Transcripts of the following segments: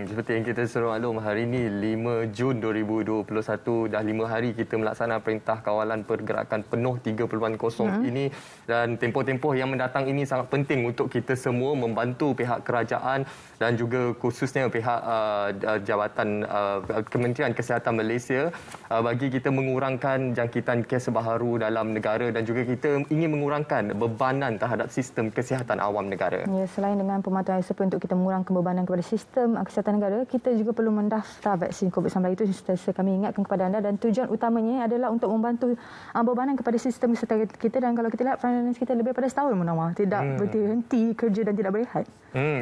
Seperti yang kita seru maklum, hari ini 5 Jun 2021, dah 5 hari kita melaksanakan Perintah Kawalan Pergerakan Penuh 3.0 ini, dan tempoh-tempoh yang mendatang ini sangat penting untuk kita semua membantu pihak kerajaan dan juga khususnya pihak Jabatan Kementerian Kesihatan Malaysia bagi kita mengurangkan jangkitan kes baharu dalam negara dan juga kita ingin mengurangkan bebanan terhadap sistem kesihatan awam negara. Ya, selain dengan pematuhan SOP untuk kita mengurangkan bebanan kepada sistem kesihatan negara, kita juga perlu mendaftar vaksin COVID-19. Itu kami ingatkan kepada anda, dan tujuan utamanya adalah untuk membantu bebanan kepada sistem kesihatan kita. Dan kalau kita lihat finance kita lebih pada setahun Munawar, tidak berhenti kerja dan tidak berehat.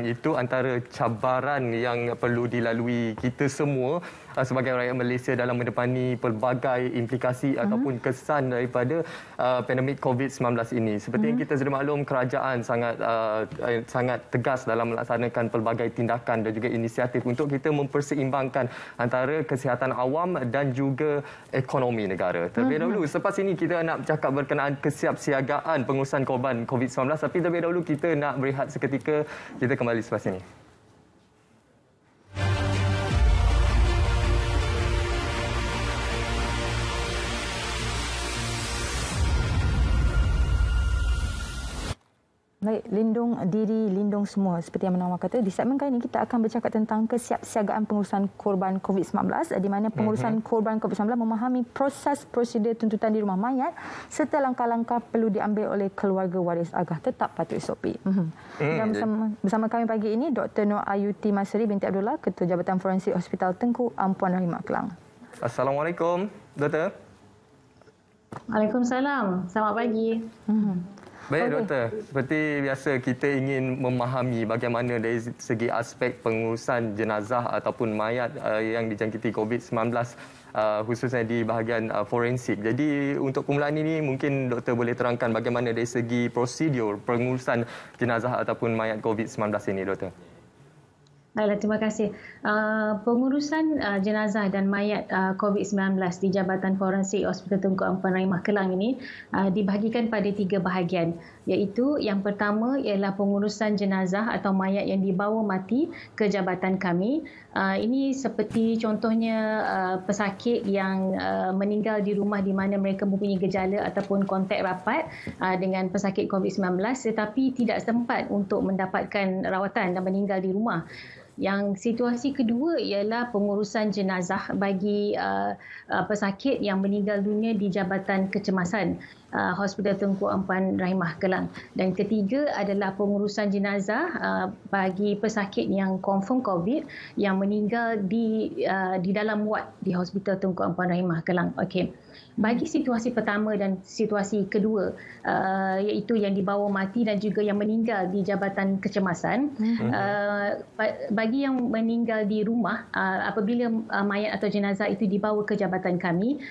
Itu antara cabaran yang perlu dilalui kita semua sebagai rakyat Malaysia dalam menepani pelbagai implikasi ataupun kesan daripada pandemik COVID-19 ini. Seperti yang kita sudah maklum, kerajaan sangat tegas dalam melaksanakan pelbagai tindakan dan juga inisiatif untuk kita memperseimbangkan antara kesihatan awam dan juga ekonomi negara. Terlebih dahulu, selepas ini kita nak bercakap berkenaan kesiapsiagaan pengurusan korban COVID-19, tapi terlebih dahulu kita nak berehat seketika. Kita kembali selepas ini. Baik, lindung diri, lindung semua. Seperti yang Munawar kata, di segmen kali ini kita akan bercakap tentang kesiapsiagaan pengurusan korban COVID-19, di mana pengurusan korban COVID-19 memahami proses prosedur tuntutan di rumah mayat serta langkah-langkah perlu diambil oleh keluarga waris agar tetap patuh SOP. Dan bersama kami pagi ini, Dr. Nur Ayuti Masri binti Abdullah, Ketua Jabatan Forensik Hospital Tengku Ampuan Rahimah Kelang. Assalamualaikum, Doktor. Waalaikumsalam. Selamat pagi. Baik, Doktor. Seperti biasa, kita ingin memahami bagaimana dari segi aspek pengurusan jenazah ataupun mayat yang dijangkiti COVID-19, khususnya di bahagian forensik. Jadi, untuk permulaan ini, mungkin Doktor boleh terangkan bagaimana dari segi prosedur pengurusan jenazah ataupun mayat COVID-19 ini, Doktor. Baiklah, terima kasih. Pengurusan jenazah dan mayat COVID-19 di Jabatan Forensik Hospital Tengku Ampuan Rahimah Kelang ini dibahagikan pada 3 bahagian, iaitu yang pertama ialah pengurusan jenazah atau mayat yang dibawa mati ke jabatan kami. Ini seperti contohnya pesakit yang meninggal di rumah di mana mereka mempunyai gejala ataupun kontak rapat dengan pesakit COVID-19 tetapi tidak sempat untuk mendapatkan rawatan dan meninggal di rumah. Yang situasi kedua ialah pengurusan jenazah bagi pesakit yang meninggal dunia di Jabatan Kecemasan Hospital Tengku Ampuan Rahimah Kelang. Dan ketiga adalah pengurusan jenazah bagi pesakit yang confirm COVID yang meninggal di dalam ward di Hospital Tengku Ampuan Rahimah Kelang. Okey. Bagi situasi pertama dan situasi kedua, iaitu yang dibawa mati dan juga yang meninggal di Jabatan Kecemasan, bagi yang meninggal di rumah, apabila mayat atau jenazah itu dibawa ke jabatan kami,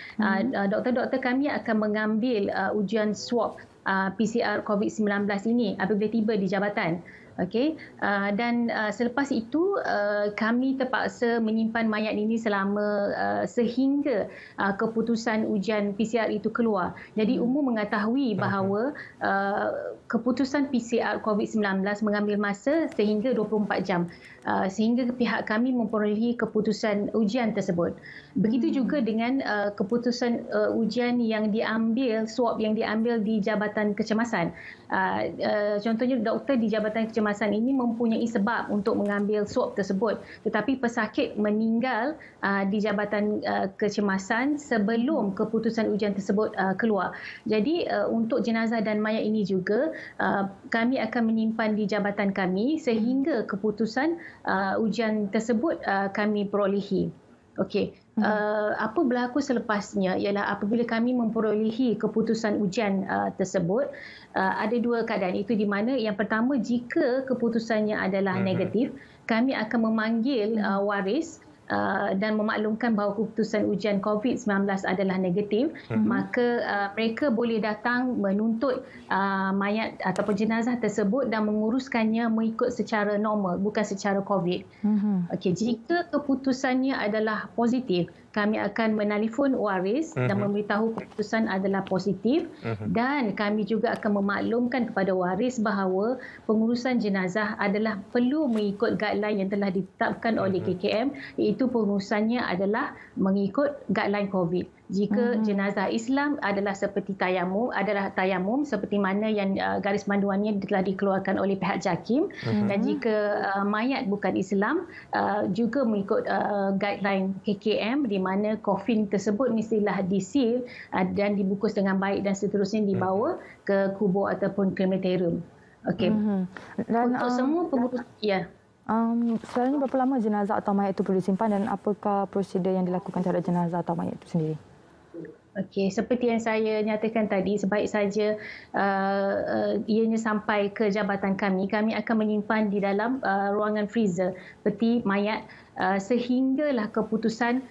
doktor-doktor kami akan mengambil ujian swab PCR COVID-19 ini apabila tiba di jabatan. Okey, dan selepas itu kami terpaksa menyimpan mayat ini selama sehingga keputusan ujian PCR itu keluar. Jadi umum mengetahui bahawa keputusan PCR COVID-19 mengambil masa sehingga 24 jam. Sehingga pihak kami memperolehi keputusan ujian tersebut. Begitu juga dengan keputusan ujian yang diambil, swab yang diambil di Jabatan Kecemasan. Contohnya doktor di Jabatan Kecemasan ini mempunyai sebab untuk mengambil swab tersebut, tetapi pesakit meninggal di Jabatan Kecemasan sebelum keputusan ujian tersebut keluar. Jadi untuk jenazah dan mayat ini juga kami akan menyimpan di jabatan kami sehingga keputusan ujian tersebut kami perolehi. Okey. Apa berlaku selepasnya ialah apabila kami memperolehi keputusan ujian tersebut, ada 2 keadaan. Itu di mana yang pertama, jika keputusannya adalah negatif, kami akan memanggil waris dan memaklumkan bahawa keputusan ujian COVID-19 adalah negatif, maka mereka boleh datang menuntut mayat ataupun jenazah tersebut dan menguruskannya mengikut secara normal, bukan secara COVID. Okey, jika keputusannya adalah positif, kami akan menelefon waris dan memberitahu keputusan adalah positif, dan kami juga akan memaklumkan kepada waris bahawa pengurusan jenazah adalah perlu mengikut guideline yang telah ditetapkan oleh KKM, iaitu pengurusannya adalah mengikut guideline COVID. Jika jenazah Islam adalah seperti tayamum seperti mana yang garis panduannya telah dikeluarkan oleh pihak JAKIM, dan jika mayat bukan Islam juga mengikut guideline KKM, di mana coffin tersebut mestilah diseal dan dibungkus dengan baik dan seterusnya dibawa ke kubur ataupun krematorium. Okey. Dan untuk semua pengurus, ya. Selalunya berapa lama jenazah atau mayat itu perlu disimpan, dan apakah prosedur yang dilakukan terhadap jenazah atau mayat itu sendiri? Okey, seperti yang saya nyatakan tadi, sebaik saja ianya sampai ke jabatan kami akan menyimpan di dalam ruangan freezer peti mayat sehinggalah keputusan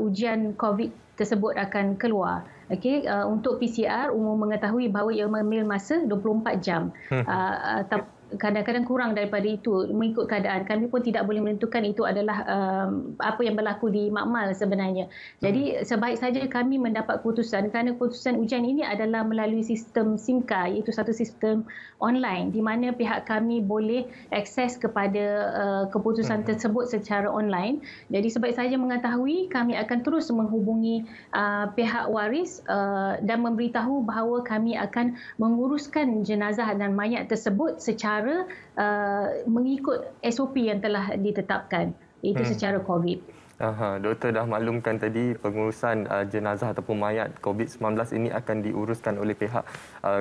ujian COVID tersebut akan keluar. Okey, untuk PCR umum mengetahui bahawa ia mengambil masa 24 jam. Kadang-kadang kurang daripada itu mengikut keadaan. Kami pun tidak boleh menentukan itu adalah apa yang berlaku di makmal sebenarnya. Jadi sebaik saja kami mendapat keputusan, kerana keputusan ujian ini adalah melalui sistem SIMKA, iaitu satu sistem online di mana pihak kami boleh akses kepada keputusan tersebut secara online. Jadi sebaik saja mengetahui, kami akan terus menghubungi pihak waris dan memberitahu bahawa kami akan menguruskan jenazah dan mayat tersebut secara mengikut SOP yang telah ditetapkan, iaitu secara COVID. Doktor dah maklumkan tadi pengurusan jenazah ataupun mayat COVID-19 ini akan diuruskan oleh pihak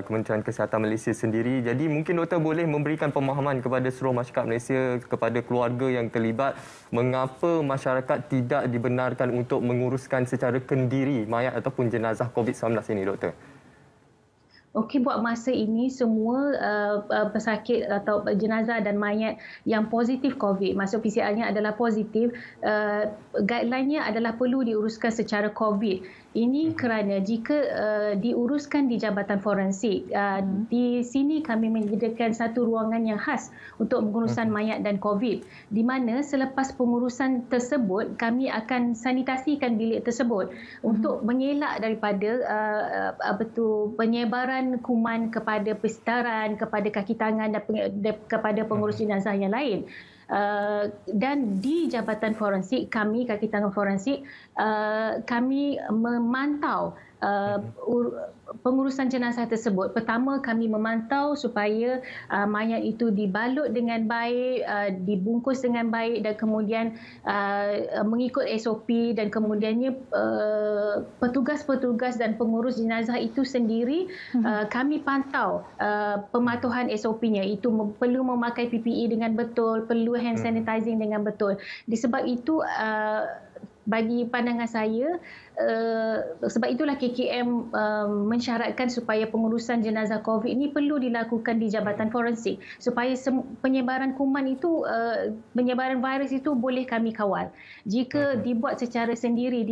Kementerian Kesihatan Malaysia sendiri. Jadi mungkin doktor boleh memberikan pemahaman kepada seluruh masyarakat Malaysia, kepada keluarga yang terlibat, mengapa masyarakat tidak dibenarkan untuk menguruskan secara kendiri mayat ataupun jenazah COVID-19 ini, doktor? Okey, buat masa ini semua pesakit atau jenazah dan mayat yang positif COVID, maksud PCR-nya adalah positif, guideline-nya adalah perlu diuruskan secara COVID. Ini kerana jika diuruskan di Jabatan Forensik, di sini kami menyediakan satu ruangan yang khas untuk pengurusan mayat dan COVID, di mana selepas pengurusan tersebut, kami akan sanitasikan bilik tersebut untuk mengelak daripada penyebaran kuman kepada persekitaran, kepada kaki tangan dan kepada pengurus jenazah yang lain. Dan di Jabatan Forensik kami, kaki tangan forensik, kami memantau pengurusan jenazah tersebut. Pertama, kami memantau supaya mayat itu dibalut dengan baik, dibungkus dengan baik, dan kemudian mengikut SOP, dan kemudiannya petugas-petugas dan pengurus jenazah itu sendiri kami pantau pematuhan SOP-nya. Itu perlu memakai PPE dengan betul, perlu hand sanitizing dengan betul. Disebab itu bagi pandangan saya, sebab itulah KKM mensyaratkan supaya pengurusan jenazah COVID ini perlu dilakukan di Jabatan Forensik supaya penyebaran kuman itu, penyebaran virus itu boleh kami kawal. Jika dibuat secara sendiri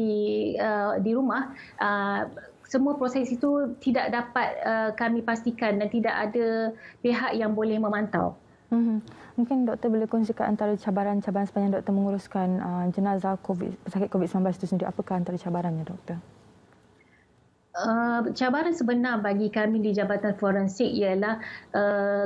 di rumah, semua proses itu tidak dapat kami pastikan dan tidak ada pihak yang boleh memantau. Mungkin doktor boleh kongsikan antara cabaran-cabaran sepanjang doktor menguruskan jenazah pesakit COVID-19 itu sendiri. Apakah antara cabarannya, doktor? Cabaran sebenar bagi kami di Jabatan Forensik ialah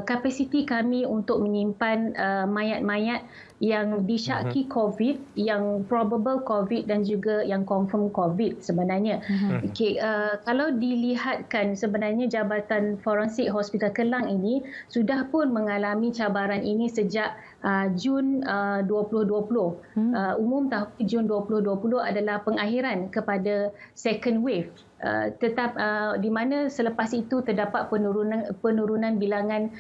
kapasiti kami untuk menyimpan mayat-mayat yang disyaki COVID, yang probable COVID dan juga yang confirm COVID sebenarnya. Okay, kalau dilihatkan sebenarnya Jabatan Forensik Hospital Kelang ini sudah pun mengalami cabaran ini sejak Jun 2020. Umum tahun Jun 2020 adalah pengakhiran kepada second wave. Tetap di mana selepas itu terdapat penurunan bilangan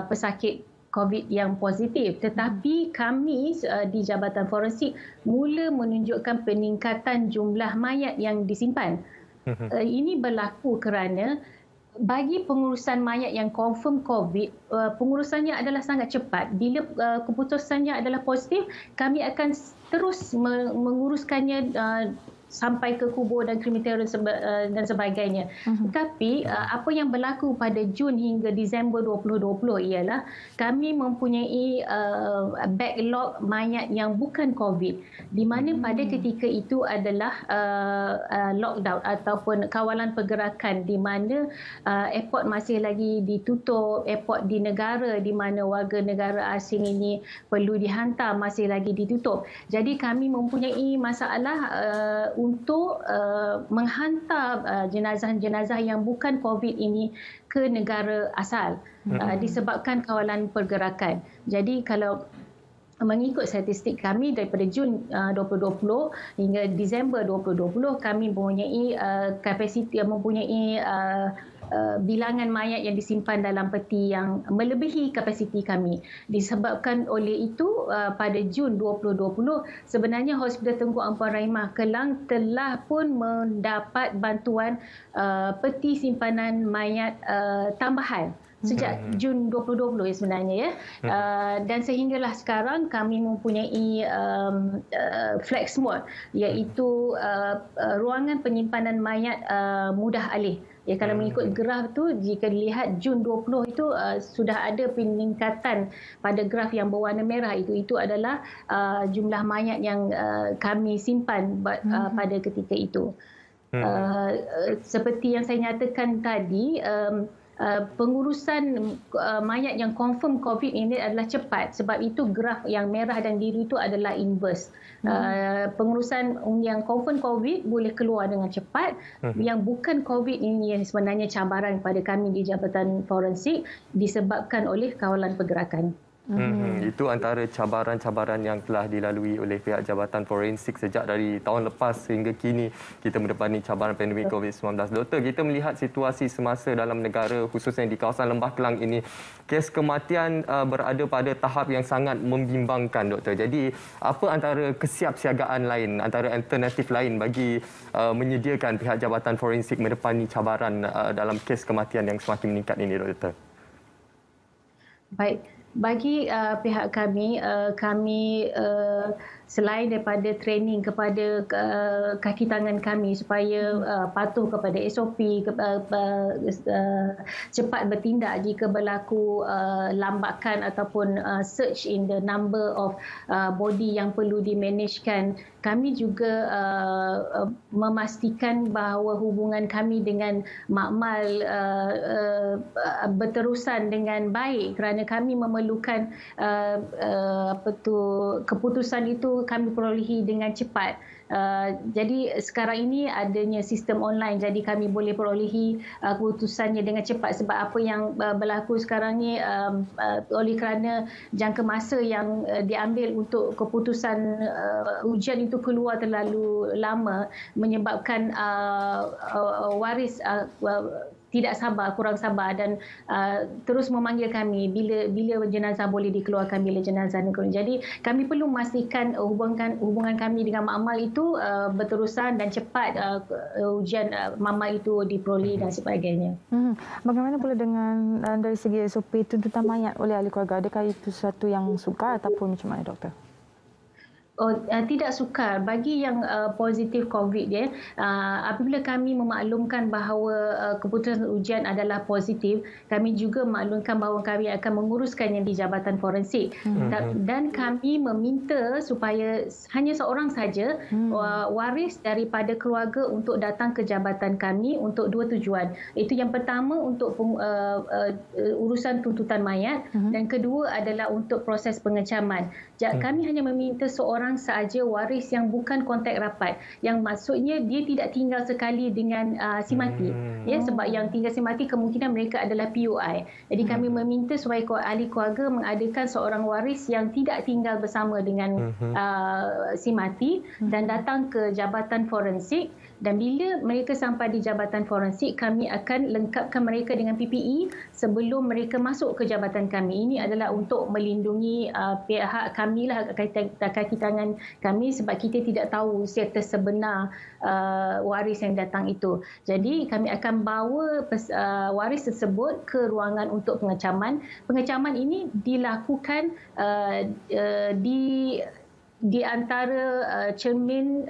pesakit COVID yang positif, tetapi kami di Jabatan Forensik mula menunjukkan peningkatan jumlah mayat yang disimpan. Ini berlaku kerana bagi pengurusan mayat yang confirm COVID, pengurusannya adalah sangat cepat. Bila keputusannya adalah positif, kami akan terus menguruskannya sampai ke kubur dan krematorium dan sebagainya. Tetapi apa yang berlaku pada Jun hingga Disember 2020 ialah kami mempunyai backlog mayat yang bukan COVID, di mana pada ketika itu adalah lockdown ataupun kawalan pergerakan, di mana airport masih lagi ditutup, airport di negara di mana warga negara asing ini perlu dihantar masih lagi ditutup. Jadi kami mempunyai masalah untuk menghantar jenazah-jenazah yang bukan COVID ini ke negara asal disebabkan kawalan pergerakan. Jadi kalau mengikut statistik kami daripada Jun 2020 hingga Disember 2020, kami mempunyai kapasiti, mempunyai bilangan mayat yang disimpan dalam peti yang melebihi kapasiti kami. Disebabkan oleh itu, pada Jun 2020, sebenarnya Hospital Tunku Ampuan Rahimah Kelang telah pun mendapat bantuan peti simpanan mayat tambahan sejak Jun 2020 sebenarnya ya. Dan sehinggalah sekarang kami mempunyai flex mode, iaitu ruangan penyimpanan mayat mudah alih. Ya, kalau mengikut graf tu, jika dilihat Jun 20 itu sudah ada peningkatan pada graf yang berwarna merah itu adalah jumlah mayat yang kami simpan pada ketika itu. Seperti yang saya nyatakan tadi, pengurusan mayat yang confirm COVID ini adalah cepat. Sebab itu graf yang merah dan biru itu adalah inverse. Pengurusan yang confirm COVID boleh keluar dengan cepat. Yang bukan COVID ini yang sebenarnya cabaran pada kami di Jabatan Forensik disebabkan oleh kawalan pergerakan. Itu antara cabaran-cabaran yang telah dilalui oleh pihak Jabatan Forensik sejak dari tahun lepas hingga kini kita mendepani cabaran pandemik COVID-19. Doktor, kita melihat situasi semasa dalam negara, khususnya di kawasan Lembah Kelang ini, kes kematian berada pada tahap yang sangat membimbangkan, Doktor. Jadi, apa antara kesiapsiagaan lain, antara alternatif lain bagi menyediakan pihak Jabatan Forensik mendepani cabaran dalam kes kematian yang semakin meningkat ini, Doktor? Baik. Bagi pihak kami, selain daripada training kepada kaki tangan kami supaya patuh kepada SOP, cepat bertindak jika berlaku lambakan ataupun surge in the number of body yang perlu dimanagekan, kami juga memastikan bahawa hubungan kami dengan makmal berterusan dengan baik, kerana kami memerlukan keputusan itu kami perolehi dengan cepat. Jadi sekarang ini adanya sistem online, jadi kami boleh perolehi keputusannya dengan cepat. Sebab apa yang berlaku sekarang ni, oleh kerana jangka masa yang diambil untuk keputusan ujian itu keluar terlalu lama, menyebabkan waris tidak sabar, kurang sabar dan terus memanggil kami bila jenazah boleh dikeluarkan, bila jenazah dikeluarkan. Jadi kami perlu memastikan hubungan kami dengan makmal itu berterusan dan cepat ujian makmal itu diperoleh dan sebagainya. Bagaimana pula dengan dari segi SOP tuntutan mayat oleh ahli keluarga? Adakah itu sesuatu yang sukar ataupun macam mana, Doktor? Tidak sukar. Bagi yang positif COVID ya, apabila kami memaklumkan bahawa keputusan ujian adalah positif, kami juga memaklumkan bahawa kami akan menguruskannya di Jabatan Forensik. Dan kami meminta supaya hanya seorang saja waris daripada keluarga untuk datang ke jabatan kami untuk dua tujuan. Itu yang pertama untuk urusan tuntutan mayat, dan kedua adalah untuk proses pengecaman. Kami hanya meminta seorang sahaja waris yang bukan kontak rapat, yang maksudnya dia tidak tinggal sekali dengan si mati, ya, sebab yang tinggal si mati kemungkinan mereka adalah POI. Jadi kami meminta supaya ahli keluarga mengadakan seorang waris yang tidak tinggal bersama dengan si mati dan datang ke Jabatan Forensik. Dan bila mereka sampai di Jabatan Forensik, kami akan lengkapkan mereka dengan PPE sebelum mereka masuk ke jabatan kami. Ini adalah untuk melindungi pihak kami lah, kaki tangan perbincangan kami sebab kita tidak tahu status sebenar waris yang datang itu. Jadi kami akan bawa waris tersebut ke ruangan untuk pengecaman. Pengecaman ini dilakukan di antara cermin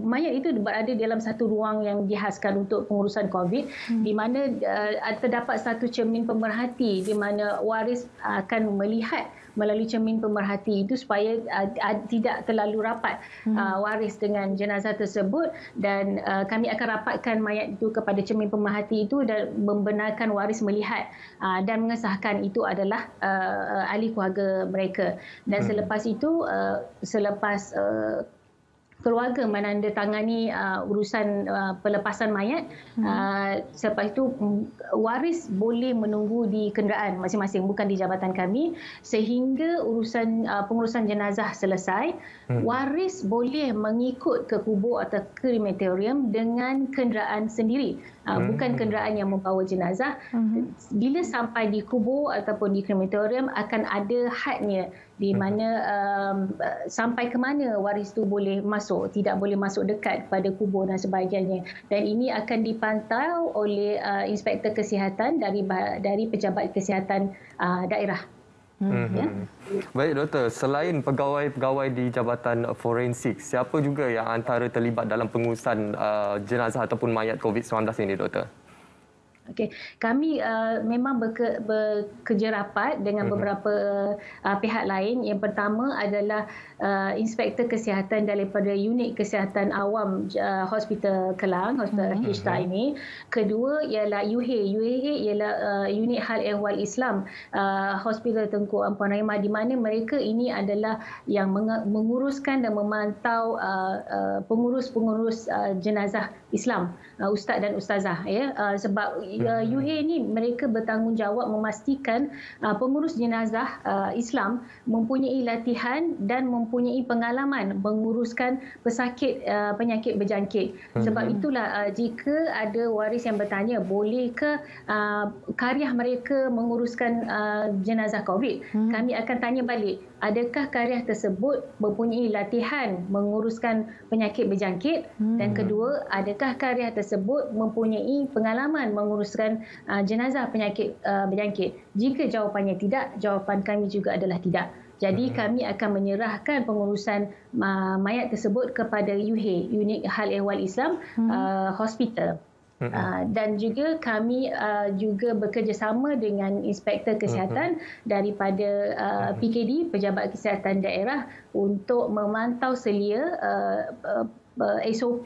mayat itu berada dalam satu ruang yang dihaskan untuk pengurusan COVID, di mana terdapat satu cermin pemerhati di mana waris akan melihat melalui cermin pemerhati itu supaya tidak terlalu rapat waris dengan jenazah tersebut, dan kami akan rapatkan mayat itu kepada cermin pemerhati itu dan membenarkan waris melihat dan mengesahkan itu adalah ahli keluarga mereka. Dan selepas itu, selepas keluarga menandatangani urusan pelepasan mayat, selepas itu waris boleh menunggu di kenderaan masing-masing, bukan di jabatan kami, sehingga urusan pengurusan jenazah selesai. Waris boleh mengikut ke kubur atau krematorium dengan kenderaan sendiri, bukan kenderaan yang membawa jenazah. Bila sampai di kubur ataupun di krematorium akan ada hadnya, di mana sampai ke mana waris itu boleh masuk, tidak boleh masuk dekat pada kubur dan sebagainya. Dan ini akan dipantau oleh inspektor kesihatan dari pejabat kesihatan daerah. Ya. Baik doktor, selain pegawai-pegawai di Jabatan Forensik, siapa juga yang antara terlibat dalam pengurusan jenazah ataupun mayat COVID-19 ini doktor? Okey, kami memang bekerja rapat dengan beberapa pihak lain. Yang pertama adalah inspektor kesihatan daripada unit kesihatan awam Hospital Kelang, Hospital HTA ini. Kedua ialah UHE. UHE ialah unit hal ehwal Islam Hospital Tengku Ampuan Rahimah, di mana mereka ini adalah yang menguruskan dan memantau pengurus-pengurus jenazah Islam, ustaz dan ustazah, ya. Sebab UHE ni mereka bertanggungjawab memastikan pengurus jenazah Islam mempunyai latihan dan mempunyai pengalaman menguruskan pesakit penyakit berjangkit. Sebab itulah jika ada waris yang bertanya, bolehkah karya mereka menguruskan jenazah COVID, kami akan tanya balik, adakah karya tersebut mempunyai latihan menguruskan penyakit berjangkit? Dan kedua, adakah karya tersebut mempunyai pengalaman menguruskan jenazah penyakit berjangkit? Jika jawapannya tidak, jawapan kami juga adalah tidak. Jadi kami akan menyerahkan pengurusan mayat tersebut kepada UHE, Unit Hal Ehwal Islam Hospital. Dan juga kami juga bekerjasama dengan inspektor kesihatan daripada PKD, Pejabat Kesihatan Daerah, untuk memantau selia SOP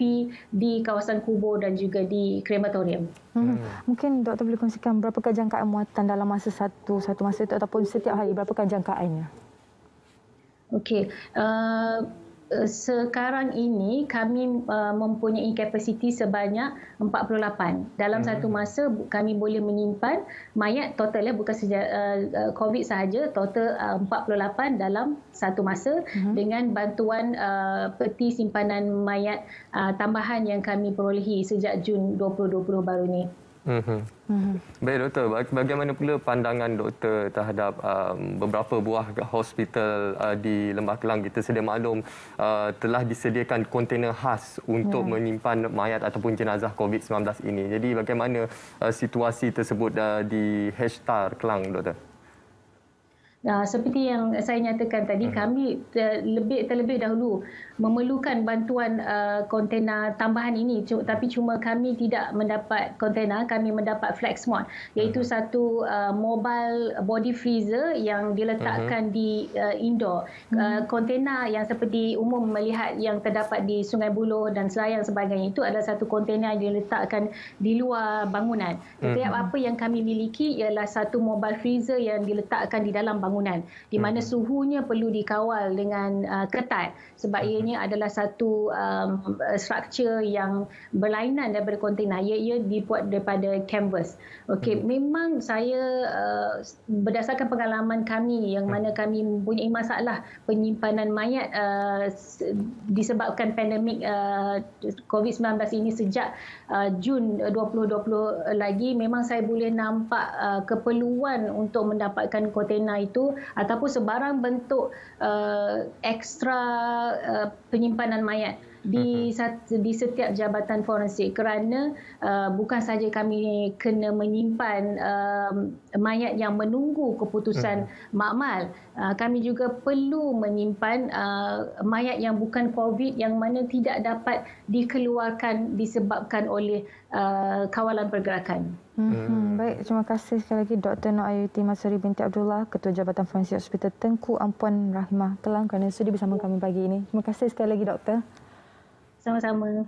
di kawasan kubur dan juga di krematorium. Mungkin doktor boleh kongsikan berapakah jangkaan muatan dalam masa satu masa itu, ataupun setiap hari berapakah jangkaannya? Okey. Sekarang ini kami mempunyai kapasiti sebanyak 48. Dalam satu masa kami boleh menyimpan mayat total, bukan saja COVID sahaja, total 48 dalam satu masa, dengan bantuan peti simpanan mayat tambahan yang kami perolehi sejak Jun 2020 baru ini. Baik doktor, bagaimana pula pandangan doktor terhadap beberapa buah hospital di Lembah Kelang? Kita sedia maklum telah disediakan kontainer khas untuk menyimpan mayat ataupun jenazah COVID-19 ini. Jadi bagaimana situasi tersebut di HTA Kelang, doktor? Seperti yang saya nyatakan tadi, kami terlebih dahulu memerlukan bantuan kontena tambahan ini, tapi cuma kami tidak mendapat kontena, kami mendapat flex mod, iaitu satu mobile body freezer yang diletakkan di indoor. Kontena yang seperti umum melihat yang terdapat di Sungai Buloh dan Selayang sebagainya, itu adalah satu kontena yang diletakkan di luar bangunan. Setiap apa yang kami miliki ialah satu mobile freezer yang diletakkan di dalam bangunan, di mana suhunya perlu dikawal dengan ketat, sebab ianya adalah satu struktur yang berlainan daripada kontena. Ia dibuat daripada canvas. Okey, memang saya berdasarkan pengalaman kami yang mana kami mempunyai masalah penyimpanan mayat disebabkan pandemik COVID-19 ini sejak Jun 2020 lagi, memang saya boleh nampak keperluan untuk mendapatkan kontena itu sesuatu ataupun sebarang bentuk ekstra penyimpanan mayat di setiap jabatan forensik, kerana bukan saja kami kena menyimpan mayat yang menunggu keputusan makmal, kami juga perlu menyimpan mayat yang bukan COVID yang mana tidak dapat dikeluarkan disebabkan oleh kawalan pergerakan. Baik, terima kasih sekali lagi Dr. Nur Ayuti Masuri binti Abdullah, Ketua Jabatan Forensik Hospital Tengku Ampuan Rahimah Kelang, kerana sudi bersama kami pagi ini. Terima kasih sekali lagi Doktor. Sama-sama.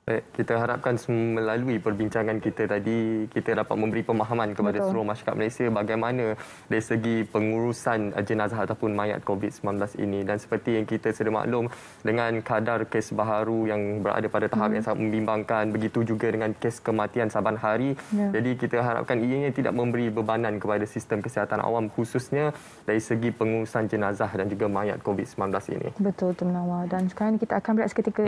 Baik, kita harapkan melalui perbincangan kita tadi, kita dapat memberi pemahaman kepada seluruh masyarakat Malaysia bagaimana dari segi pengurusan jenazah ataupun mayat COVID-19 ini. Dan seperti yang kita sedia maklum, dengan kadar kes baharu yang berada pada tahap yang sangat membimbangkan, begitu juga dengan kes kematian saban hari. Jadi kita harapkan ianya tidak memberi bebanan kepada sistem kesihatan awam, khususnya dari segi pengurusan jenazah dan juga mayat COVID-19 ini. Betul, Tuan Nawar. Dan sekarang kita akan berehat seketika